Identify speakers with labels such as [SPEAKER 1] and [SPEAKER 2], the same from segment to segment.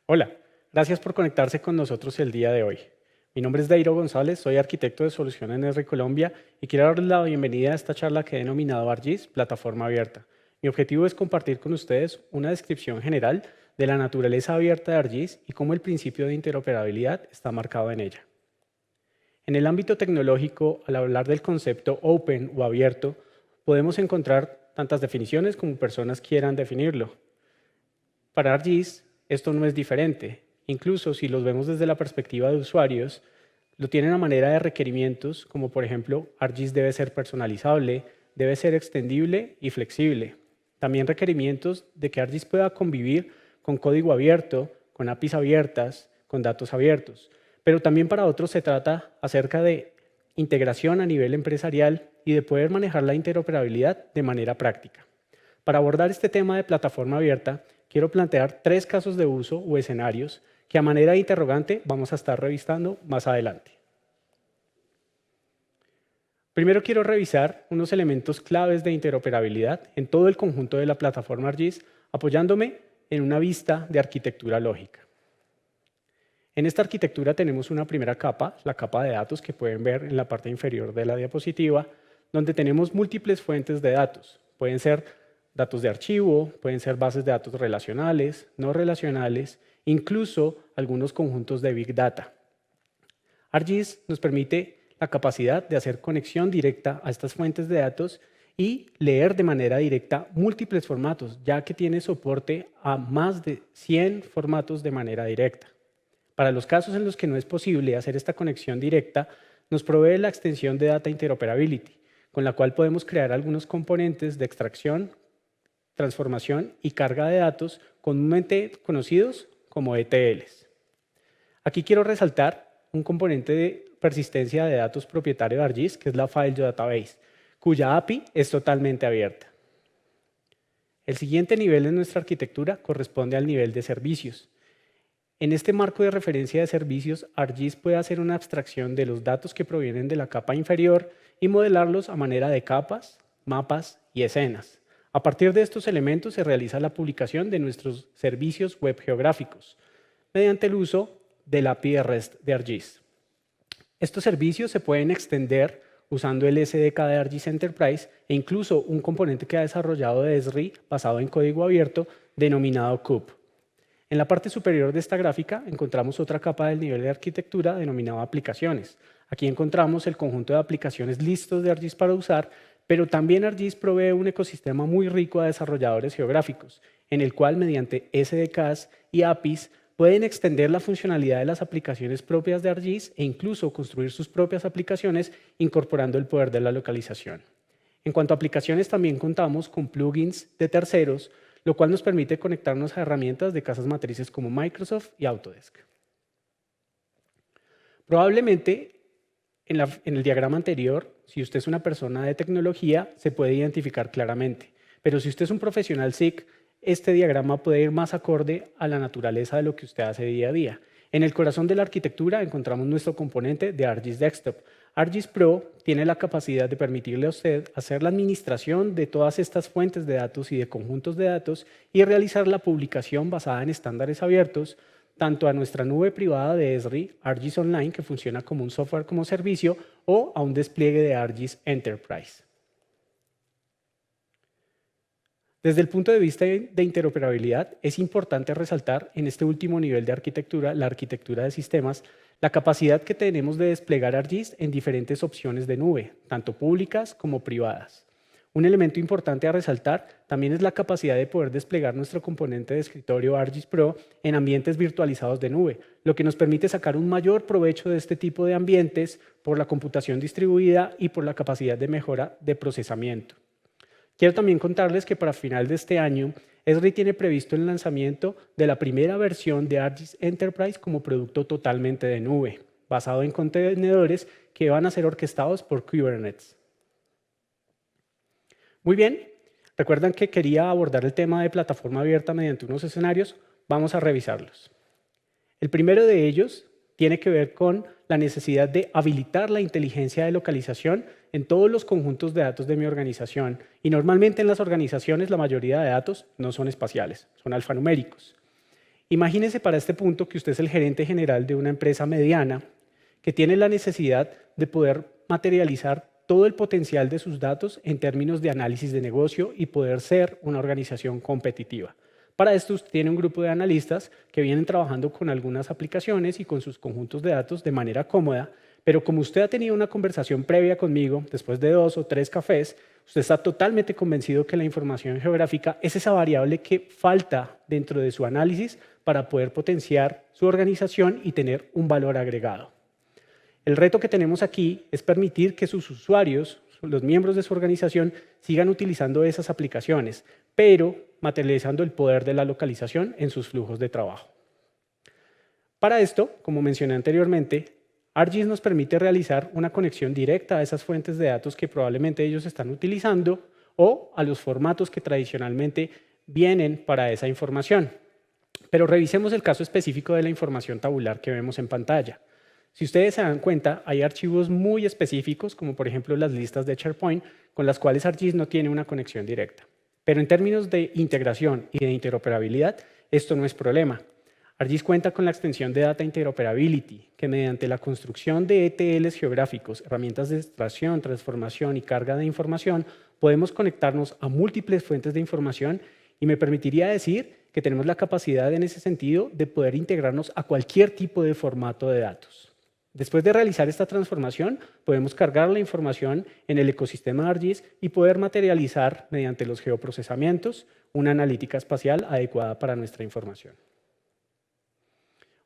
[SPEAKER 1] Hola, gracias por conectarse con nosotros el día de hoy. Mi nombre es Dairo González, soy arquitecto de solución en R Colombia y quiero darles la bienvenida a esta charla que he denominado ArcGIS, Plataforma Abierta. Mi objetivo es compartir con ustedes una descripción general de la naturaleza abierta de ArcGIS y cómo el principio de interoperabilidad está marcado en ella. En el ámbito tecnológico, al hablar del concepto open o abierto, podemos encontrar tantas definiciones como personas quieran definirlo. Para ArcGIS, esto no es diferente. Incluso si los vemos desde la perspectiva de usuarios, lo tienen a manera de requerimientos, como por ejemplo, ArcGIS debe ser personalizable, debe ser extendible y flexible. También requerimientos de que ArcGIS pueda convivir con código abierto, con APIs abiertas, con datos abiertos. Pero también para otros se trata acerca de integración a nivel empresarial y de poder manejar la interoperabilidad de manera práctica. Para abordar este tema de plataforma abierta, quiero plantear 3 casos de uso o escenarios que a manera de interrogante vamos a estar revisando más adelante. Primero quiero revisar unos elementos claves de interoperabilidad en todo el conjunto de la plataforma ArcGIS, apoyándome en una vista de arquitectura lógica. En esta arquitectura tenemos una primera capa, la capa de datos que pueden ver en la parte inferior de la diapositiva, donde tenemos múltiples fuentes de datos. Pueden ser datos de archivo, pueden ser bases de datos relacionales, no relacionales, incluso algunos conjuntos de Big Data. ArcGIS nos permite la capacidad de hacer conexión directa a estas fuentes de datos y leer de manera directa múltiples formatos, ya que tiene soporte a más de 100 formatos de manera directa. Para los casos en los que no es posible hacer esta conexión directa, nos provee la extensión de Data Interoperability, con la cual podemos crear algunos componentes de extracción, transformación y carga de datos comúnmente conocidos como ETLs. Aquí quiero resaltar un componente de persistencia de datos propietario de ArcGIS, que es la File Database, cuya API es totalmente abierta. El siguiente nivel en nuestra arquitectura corresponde al nivel de servicios. En este marco de referencia de servicios, ArcGIS puede hacer una abstracción de los datos que provienen de la capa inferior y modelarlos a manera de capas, mapas y escenas. A partir de estos elementos se realiza la publicación de nuestros servicios web geográficos mediante el uso del API de REST de ArcGIS. Estos servicios se pueden extender usando el SDK de ArcGIS Enterprise e incluso un componente que ha desarrollado de Esri basado en código abierto denominado CUP. En la parte superior de esta gráfica encontramos otra capa del nivel de arquitectura denominada aplicaciones. Aquí encontramos el conjunto de aplicaciones listos de ArcGIS para usar, pero también ArcGIS provee un ecosistema muy rico a desarrolladores geográficos, en el cual mediante SDKs y APIs pueden extender la funcionalidad de las aplicaciones propias de ArcGIS e incluso construir sus propias aplicaciones incorporando el poder de la localización. En cuanto a aplicaciones, también contamos con plugins de terceros, lo cual nos permite conectarnos a herramientas de casas matrices como Microsoft y Autodesk. Probablemente en el diagrama anterior, si usted es una persona de tecnología, se puede identificar claramente, pero si usted es un profesional SIC, este diagrama puede ir más acorde a la naturaleza de lo que usted hace día a día. En el corazón de la arquitectura encontramos nuestro componente de ArcGIS Desktop. ArcGIS Pro tiene la capacidad de permitirle a usted hacer la administración de todas estas fuentes de datos y de conjuntos de datos y realizar la publicación basada en estándares abiertos, tanto a nuestra nube privada de Esri, ArcGIS Online, que funciona como un software como servicio, o a un despliegue de ArcGIS Enterprise. Desde el punto de vista de interoperabilidad, es importante resaltar en este último nivel de arquitectura, la arquitectura de sistemas, la capacidad que tenemos de desplegar ArcGIS en diferentes opciones de nube, tanto públicas como privadas. Un elemento importante a resaltar también es la capacidad de poder desplegar nuestro componente de escritorio ArcGIS Pro en ambientes virtualizados de nube, lo que nos permite sacar un mayor provecho de este tipo de ambientes por la computación distribuida y por la capacidad de mejora de procesamiento. Quiero también contarles que para final de este año, Esri tiene previsto el lanzamiento de la primera versión de ArcGIS Enterprise como producto totalmente de nube, basado en contenedores que van a ser orquestados por Kubernetes. Muy bien, recuerdan que quería abordar el tema de plataforma abierta mediante unos escenarios, vamos a revisarlos. El primero de ellos tiene que ver con la necesidad de habilitar la inteligencia de localización en todos los conjuntos de datos de mi organización. Y normalmente en las organizaciones la mayoría de datos no son espaciales, son alfanuméricos. Imagínese para este punto que usted es el gerente general de una empresa mediana que tiene la necesidad de poder materializar todo el potencial de sus datos en términos de análisis de negocio y poder ser una organización competitiva. Para esto usted tiene un grupo de analistas que vienen trabajando con algunas aplicaciones y con sus conjuntos de datos de manera cómoda, pero como usted ha tenido una conversación previa conmigo, después de 2 o 3 cafés, usted está totalmente convencido que la información geográfica es esa variable que falta dentro de su análisis para poder potenciar su organización y tener un valor agregado. El reto que tenemos aquí es permitir que sus usuarios, los miembros de su organización, sigan utilizando esas aplicaciones, pero materializando el poder de la localización en sus flujos de trabajo. Para esto, como mencioné anteriormente, ArcGIS nos permite realizar una conexión directa a esas fuentes de datos que probablemente ellos están utilizando o a los formatos que tradicionalmente vienen para esa información. Pero revisemos el caso específico de la información tabular que vemos en pantalla. Si ustedes se dan cuenta, hay archivos muy específicos, como por ejemplo las listas de SharePoint, con las cuales ArcGIS no tiene una conexión directa. Pero en términos de integración y de interoperabilidad, esto no es problema. ArcGIS cuenta con la extensión de Data Interoperability, que mediante la construcción de ETLs geográficos, herramientas de extracción, transformación y carga de información, podemos conectarnos a múltiples fuentes de información y me permitiría decir que tenemos la capacidad en ese sentido de poder integrarnos a cualquier tipo de formato de datos. Después de realizar esta transformación, podemos cargar la información en el ecosistema de ArcGIS y poder materializar mediante los geoprocesamientos una analítica espacial adecuada para nuestra información.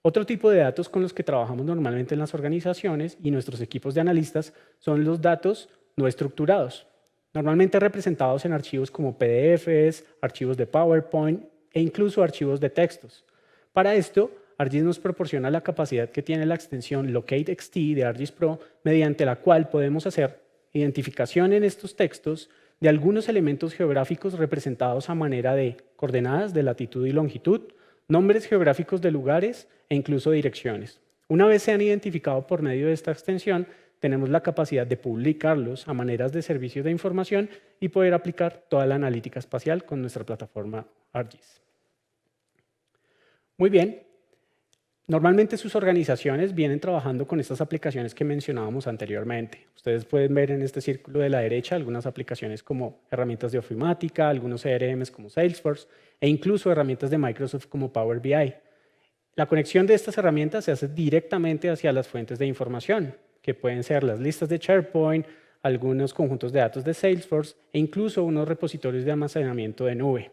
[SPEAKER 1] Otro tipo de datos con los que trabajamos normalmente en las organizaciones y nuestros equipos de analistas son los datos no estructurados, normalmente representados en archivos como PDFs, archivos de PowerPoint e incluso archivos de textos. Para esto, ArcGIS nos proporciona la capacidad que tiene la extensión LocateXT de ArcGIS Pro, mediante la cual podemos hacer identificación en estos textos de algunos elementos geográficos representados a manera de coordenadas de latitud y longitud, nombres geográficos de lugares e incluso direcciones. Una vez sean identificados por medio de esta extensión, tenemos la capacidad de publicarlos a maneras de servicios de información y poder aplicar toda la analítica espacial con nuestra plataforma ArcGIS. Muy bien. Normalmente sus organizaciones vienen trabajando con estas aplicaciones que mencionábamos anteriormente. Ustedes pueden ver en este círculo de la derecha algunas aplicaciones como herramientas de ofimática, algunos CRMs como Salesforce e incluso herramientas de Microsoft como Power BI. La conexión de estas herramientas se hace directamente hacia las fuentes de información, que pueden ser las listas de SharePoint, algunos conjuntos de datos de Salesforce e incluso unos repositorios de almacenamiento de nube.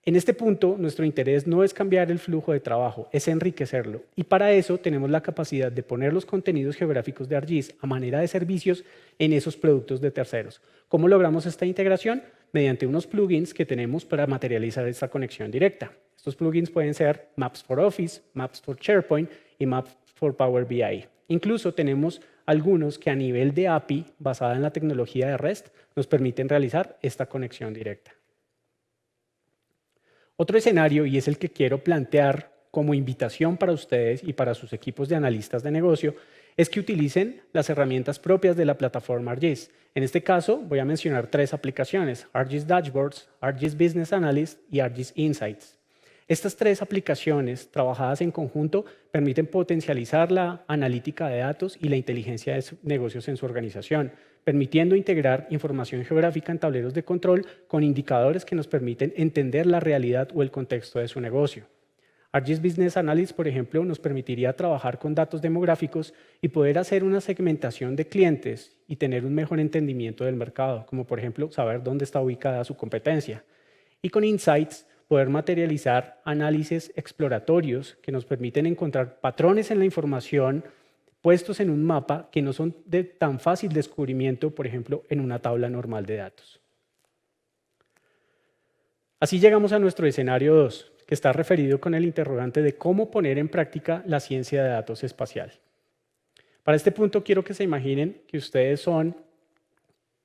[SPEAKER 1] En este punto, nuestro interés no es cambiar el flujo de trabajo, es enriquecerlo. Y para eso tenemos la capacidad de poner los contenidos geográficos de ArcGIS a manera de servicios en esos productos de terceros. ¿Cómo logramos esta integración? Mediante unos plugins que tenemos para materializar esta conexión directa. Estos plugins pueden ser Maps for Office, Maps for SharePoint y Maps for Power BI. Incluso tenemos algunos que a nivel de API, basada en la tecnología de REST, nos permiten realizar esta conexión directa. Otro escenario, y es el que quiero plantear como invitación para ustedes y para sus equipos de analistas de negocio, es que utilicen las herramientas propias de la plataforma ArcGIS. En este caso, voy a mencionar 3 aplicaciones: ArcGIS Dashboards, ArcGIS Business Analyst y ArcGIS Insights. Estas 3 aplicaciones, trabajadas en conjunto, permiten potencializar la analítica de datos y la inteligencia de negocios en su organización, permitiendo integrar información geográfica en tableros de control con indicadores que nos permiten entender la realidad o el contexto de su negocio. ArcGIS Business Analyst, por ejemplo, nos permitiría trabajar con datos demográficos y poder hacer una segmentación de clientes y tener un mejor entendimiento del mercado, como por ejemplo saber dónde está ubicada su competencia. Y con Insights, poder materializar análisis exploratorios que nos permiten encontrar patrones en la información puestos en un mapa que no son de tan fácil descubrimiento, por ejemplo, en una tabla normal de datos. Así llegamos a nuestro escenario 2, que está referido con el interrogante de cómo poner en práctica la ciencia de datos espacial. Para este punto quiero que se imaginen que ustedes son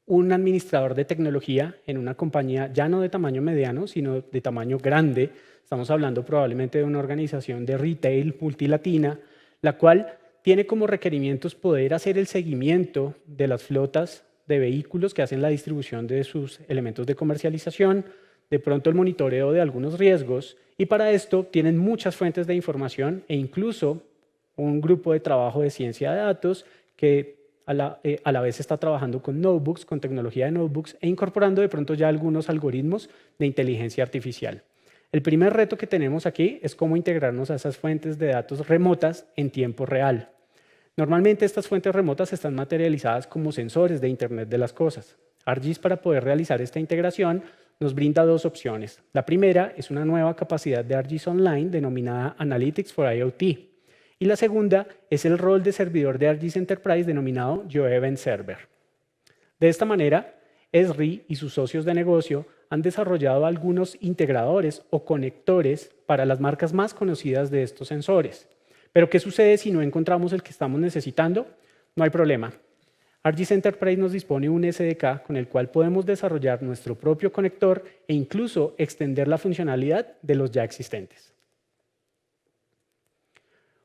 [SPEAKER 1] un administrador de tecnología en una compañía ya no de tamaño mediano, sino de tamaño grande. Estamos hablando probablemente de una organización de retail multilatina, la cual tiene como requerimientos poder hacer el seguimiento de las flotas de vehículos que hacen la distribución de sus elementos de comercialización, de pronto el monitoreo de algunos riesgos, y para esto tienen muchas fuentes de información e incluso un grupo de trabajo de ciencia de datos que a la vez está trabajando con notebooks, con tecnología de notebooks e incorporando de pronto ya algunos algoritmos de inteligencia artificial. El primer reto que tenemos aquí es cómo integrarnos a esas fuentes de datos remotas en tiempo real. Normalmente estas fuentes remotas están materializadas como sensores de Internet de las cosas. ArcGIS, para poder realizar esta integración, nos brinda dos opciones. La primera es una nueva capacidad de ArcGIS Online denominada Analytics for IoT. Y la segunda es el rol de servidor de ArcGIS Enterprise denominado GeoEvent Server. De esta manera, Esri y sus socios de negocio han desarrollado algunos integradores o conectores para las marcas más conocidas de estos sensores. Pero ¿qué sucede si no encontramos el que estamos necesitando? No hay problema. ArcGIS Enterprise nos dispone un SDK con el cual podemos desarrollar nuestro propio conector e incluso extender la funcionalidad de los ya existentes.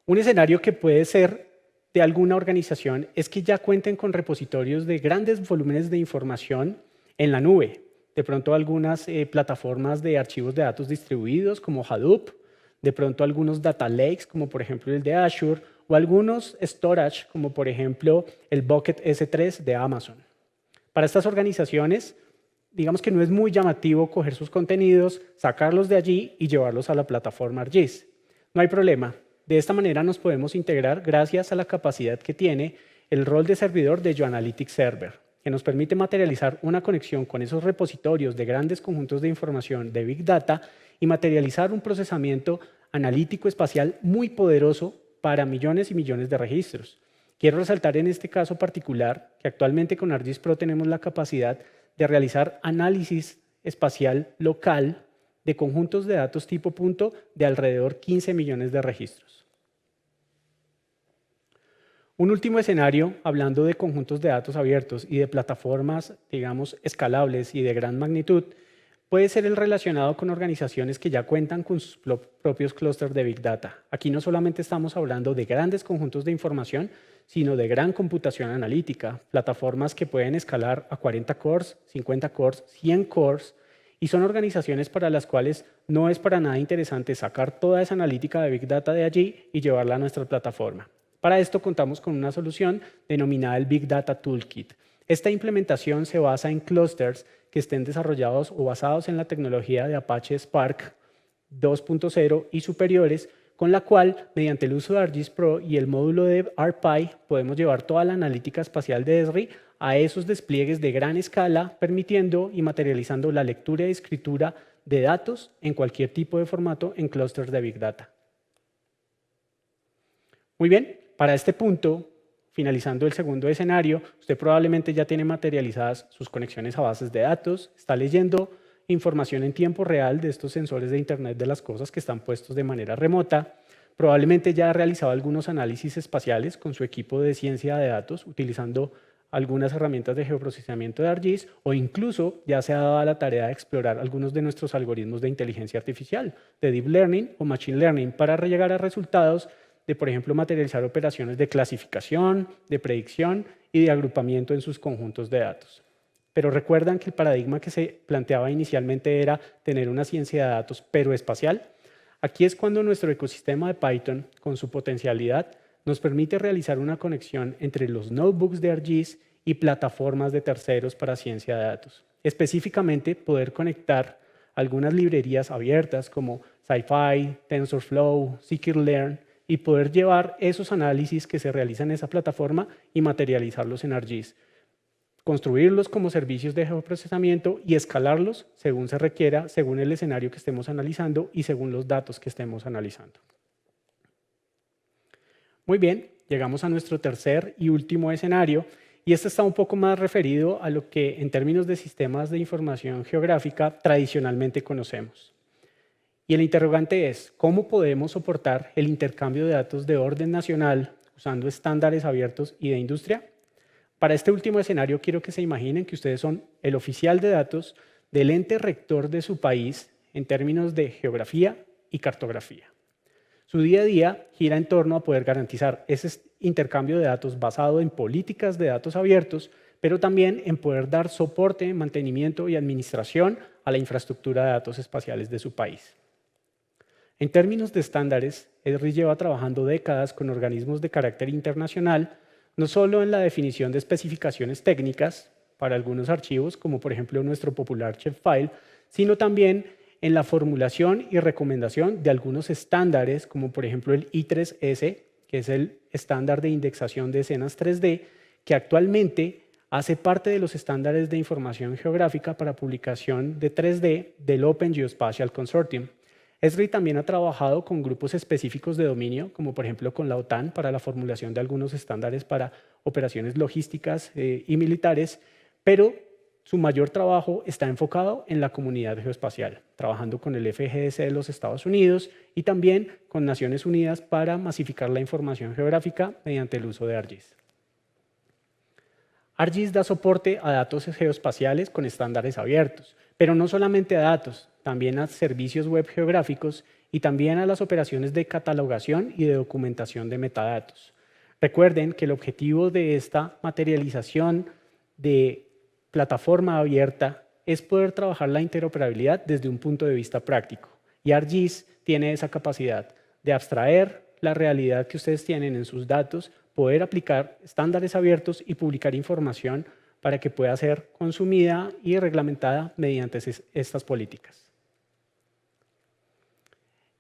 [SPEAKER 1] Un escenario que puede ser de alguna organización es que ya cuenten con repositorios de grandes volúmenes de información en la nube. De pronto algunas plataformas de archivos de datos distribuidos como Hadoop, de pronto algunos data lakes como por ejemplo el de Azure o algunos storage como por ejemplo el Bucket S3 de Amazon. Para estas organizaciones, digamos que no es muy llamativo coger sus contenidos, sacarlos de allí y llevarlos a la plataforma ArcGIS. No hay problema. De esta manera nos podemos integrar gracias a la capacidad que tiene el rol de servidor de GeoAnalytics Server, que nos permite materializar una conexión con esos repositorios de grandes conjuntos de información de Big Data y materializar un procesamiento analítico espacial muy poderoso para millones y millones de registros. Quiero resaltar en este caso particular que actualmente con ArcGIS Pro tenemos la capacidad de realizar análisis espacial local de conjuntos de datos tipo punto de alrededor 15 millones de registros. Un último escenario, hablando de conjuntos de datos abiertos y de plataformas, digamos, escalables y de gran magnitud, puede ser el relacionado con organizaciones que ya cuentan con sus propios clústeres de Big Data. Aquí no solamente estamos hablando de grandes conjuntos de información, sino de gran computación analítica, plataformas que pueden escalar a 40 cores, 50 cores, 100 cores, y son organizaciones para las cuales no es para nada interesante sacar toda esa analítica de Big Data de allí y llevarla a nuestra plataforma. Para esto contamos con una solución denominada el Big Data Toolkit. Esta implementación se basa en clústeres que estén desarrollados o basados en la tecnología de Apache Spark 2.0 y superiores, con la cual, mediante el uso de ArcGIS Pro y el módulo de ArcPy, podemos llevar toda la analítica espacial de Esri a esos despliegues de gran escala, permitiendo y materializando la lectura y escritura de datos en cualquier tipo de formato en clústeres de Big Data. Muy bien, para este punto, finalizando el segundo escenario, usted probablemente ya tiene materializadas sus conexiones a bases de datos, está leyendo información en tiempo real de estos sensores de Internet de las cosas que están puestos de manera remota, probablemente ya ha realizado algunos análisis espaciales con su equipo de ciencia de datos utilizando algunas herramientas de geoprocesamiento de ArcGIS o incluso ya se ha dado a la tarea de explorar algunos de nuestros algoritmos de inteligencia artificial, de Deep Learning o Machine Learning para llegar a resultados de, por ejemplo, materializar operaciones de clasificación, de predicción y de agrupamiento en sus conjuntos de datos. Pero recuerdan que el paradigma que se planteaba inicialmente era tener una ciencia de datos pero espacial. Aquí es cuando nuestro ecosistema de Python, con su potencialidad, nos permite realizar una conexión entre los notebooks de ArcGIS y plataformas de terceros para ciencia de datos. Específicamente, poder conectar algunas librerías abiertas como SciPy, TensorFlow, Scikit-learn y poder llevar esos análisis que se realizan en esa plataforma y materializarlos en ArcGIS. Construirlos como servicios de geoprocesamiento y escalarlos según se requiera, según el escenario que estemos analizando y según los datos que estemos analizando. Muy bien, llegamos a nuestro tercer y último escenario y este está un poco más referido a lo que en términos de sistemas de información geográfica tradicionalmente conocemos. Y el interrogante es, ¿cómo podemos soportar el intercambio de datos de orden nacional usando estándares abiertos y de industria? Para este último escenario quiero que se imaginen que ustedes son el oficial de datos del ente rector de su país en términos de geografía y cartografía. Su día a día gira en torno a poder garantizar ese intercambio de datos basado en políticas de datos abiertos, pero también en poder dar soporte, mantenimiento y administración a la infraestructura de datos espaciales de su país. En términos de estándares, ESRI lleva trabajando décadas con organismos de carácter internacional, no solo en la definición de especificaciones técnicas para algunos archivos, como por ejemplo nuestro popular Shapefile, sino también en la formulación y recomendación de algunos estándares, como por ejemplo el I3S, que es el estándar de indexación de escenas 3D, que actualmente hace parte de los estándares de información geográfica para publicación de 3D del Open Geospatial Consortium. ESRI también ha trabajado con grupos específicos de dominio, como por ejemplo con la OTAN, para la formulación de algunos estándares para operaciones logísticas y militares, pero su mayor trabajo está enfocado en la comunidad geoespacial, trabajando con el FGS de los Estados Unidos y también con Naciones Unidas para masificar la información geográfica mediante el uso de ArcGIS. ArcGIS da soporte a datos geoespaciales con estándares abiertos, pero no solamente a datos, también a servicios web geográficos y también a las operaciones de catalogación y de documentación de metadatos. Recuerden que el objetivo de esta materialización de plataforma abierta es poder trabajar la interoperabilidad desde un punto de vista práctico. Y ArcGIS tiene esa capacidad de abstraer la realidad que ustedes tienen en sus datos, poder aplicar estándares abiertos y publicar información para que pueda ser consumida y reglamentada mediante estas políticas.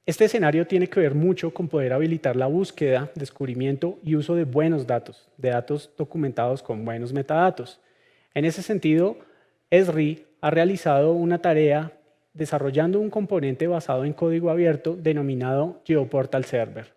[SPEAKER 1] Este escenario tiene que ver mucho con poder habilitar la búsqueda, descubrimiento y uso de buenos datos, de datos documentados con buenos metadatos. En ese sentido, ESRI ha realizado una tarea desarrollando un componente basado en código abierto denominado GeoPortal Server.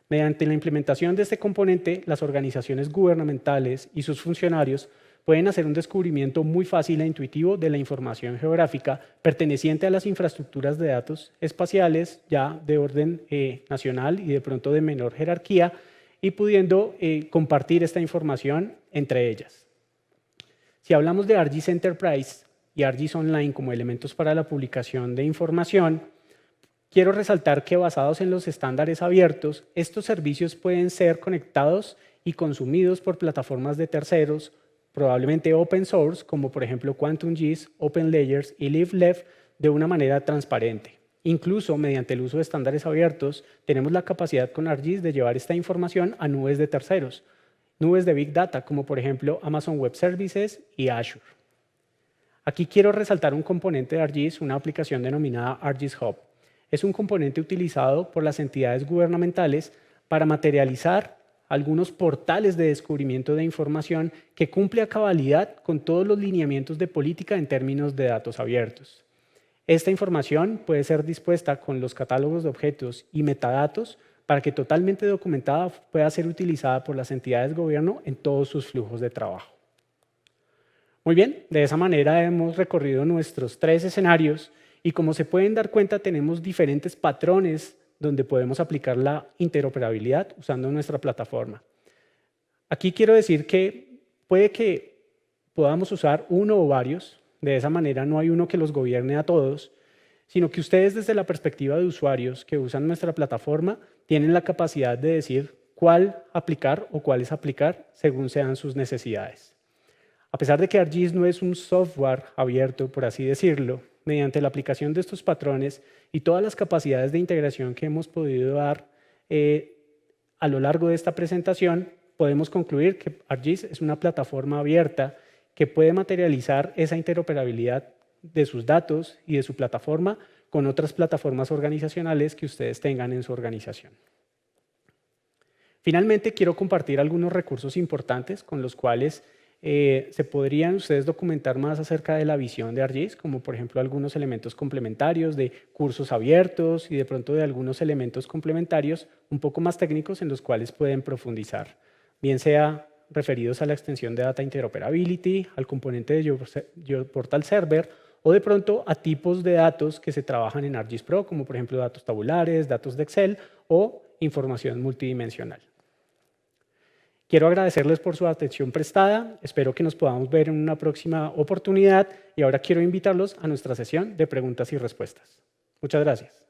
[SPEAKER 1] Mediante la implementación de este componente, las organizaciones gubernamentales y sus funcionarios pueden hacer un descubrimiento muy fácil e intuitivo de la información geográfica perteneciente a las infraestructuras de datos espaciales ya de orden nacional y de pronto de menor jerarquía y pudiendo compartir esta información entre ellas. Si hablamos de ArcGIS Enterprise y ArcGIS Online como elementos para la publicación de información, quiero resaltar que basados en los estándares abiertos, estos servicios pueden ser conectados y consumidos por plataformas de terceros, probablemente open source, como por ejemplo QuantumGIS, OpenLayers y LiveLeft, de una manera transparente. Incluso mediante el uso de estándares abiertos, tenemos la capacidad con ArcGIS de llevar esta información a nubes de terceros, nubes de Big Data, como por ejemplo Amazon Web Services y Azure. Aquí quiero resaltar un componente de ArcGIS, una aplicación denominada ArcGIS Hub. Es un componente utilizado por las entidades gubernamentales para materializar algunos portales de descubrimiento de información que cumple a cabalidad con todos los lineamientos de política en términos de datos abiertos. Esta información puede ser dispuesta con los catálogos de objetos y metadatos para que totalmente documentada pueda ser utilizada por las entidades de gobierno en todos sus flujos de trabajo. Muy bien, de esa manera hemos recorrido nuestros 3 escenarios y como se pueden dar cuenta tenemos diferentes patrones donde podemos aplicar la interoperabilidad usando nuestra plataforma. Aquí quiero decir que puede que podamos usar uno o varios, de esa manera no hay uno que los gobierne a todos, sino que ustedes desde la perspectiva de usuarios que usan nuestra plataforma tienen la capacidad de decir cuál aplicar o cuáles aplicar según sean sus necesidades. A pesar de que ArcGIS no es un software abierto, por así decirlo, mediante la aplicación de estos patrones y todas las capacidades de integración que hemos podido dar a lo largo de esta presentación, podemos concluir que ArcGIS es una plataforma abierta que puede materializar esa interoperabilidad de sus datos y de su plataforma con otras plataformas organizacionales que ustedes tengan en su organización. Finalmente, quiero compartir algunos recursos importantes con los cuales se podrían ustedes documentar más acerca de la visión de ArcGIS, como por ejemplo algunos elementos complementarios de cursos abiertos y de pronto de algunos elementos complementarios un poco más técnicos en los cuales pueden profundizar, bien sea referidos a la extensión de Data Interoperability, al componente de GeoPortal Server o de pronto a tipos de datos que se trabajan en ArcGIS Pro, como por ejemplo datos tabulares, datos de Excel o información multidimensional. Quiero agradecerles por su atención prestada, espero que nos podamos ver en una próxima oportunidad y ahora quiero invitarlos a nuestra sesión de preguntas y respuestas. Muchas gracias.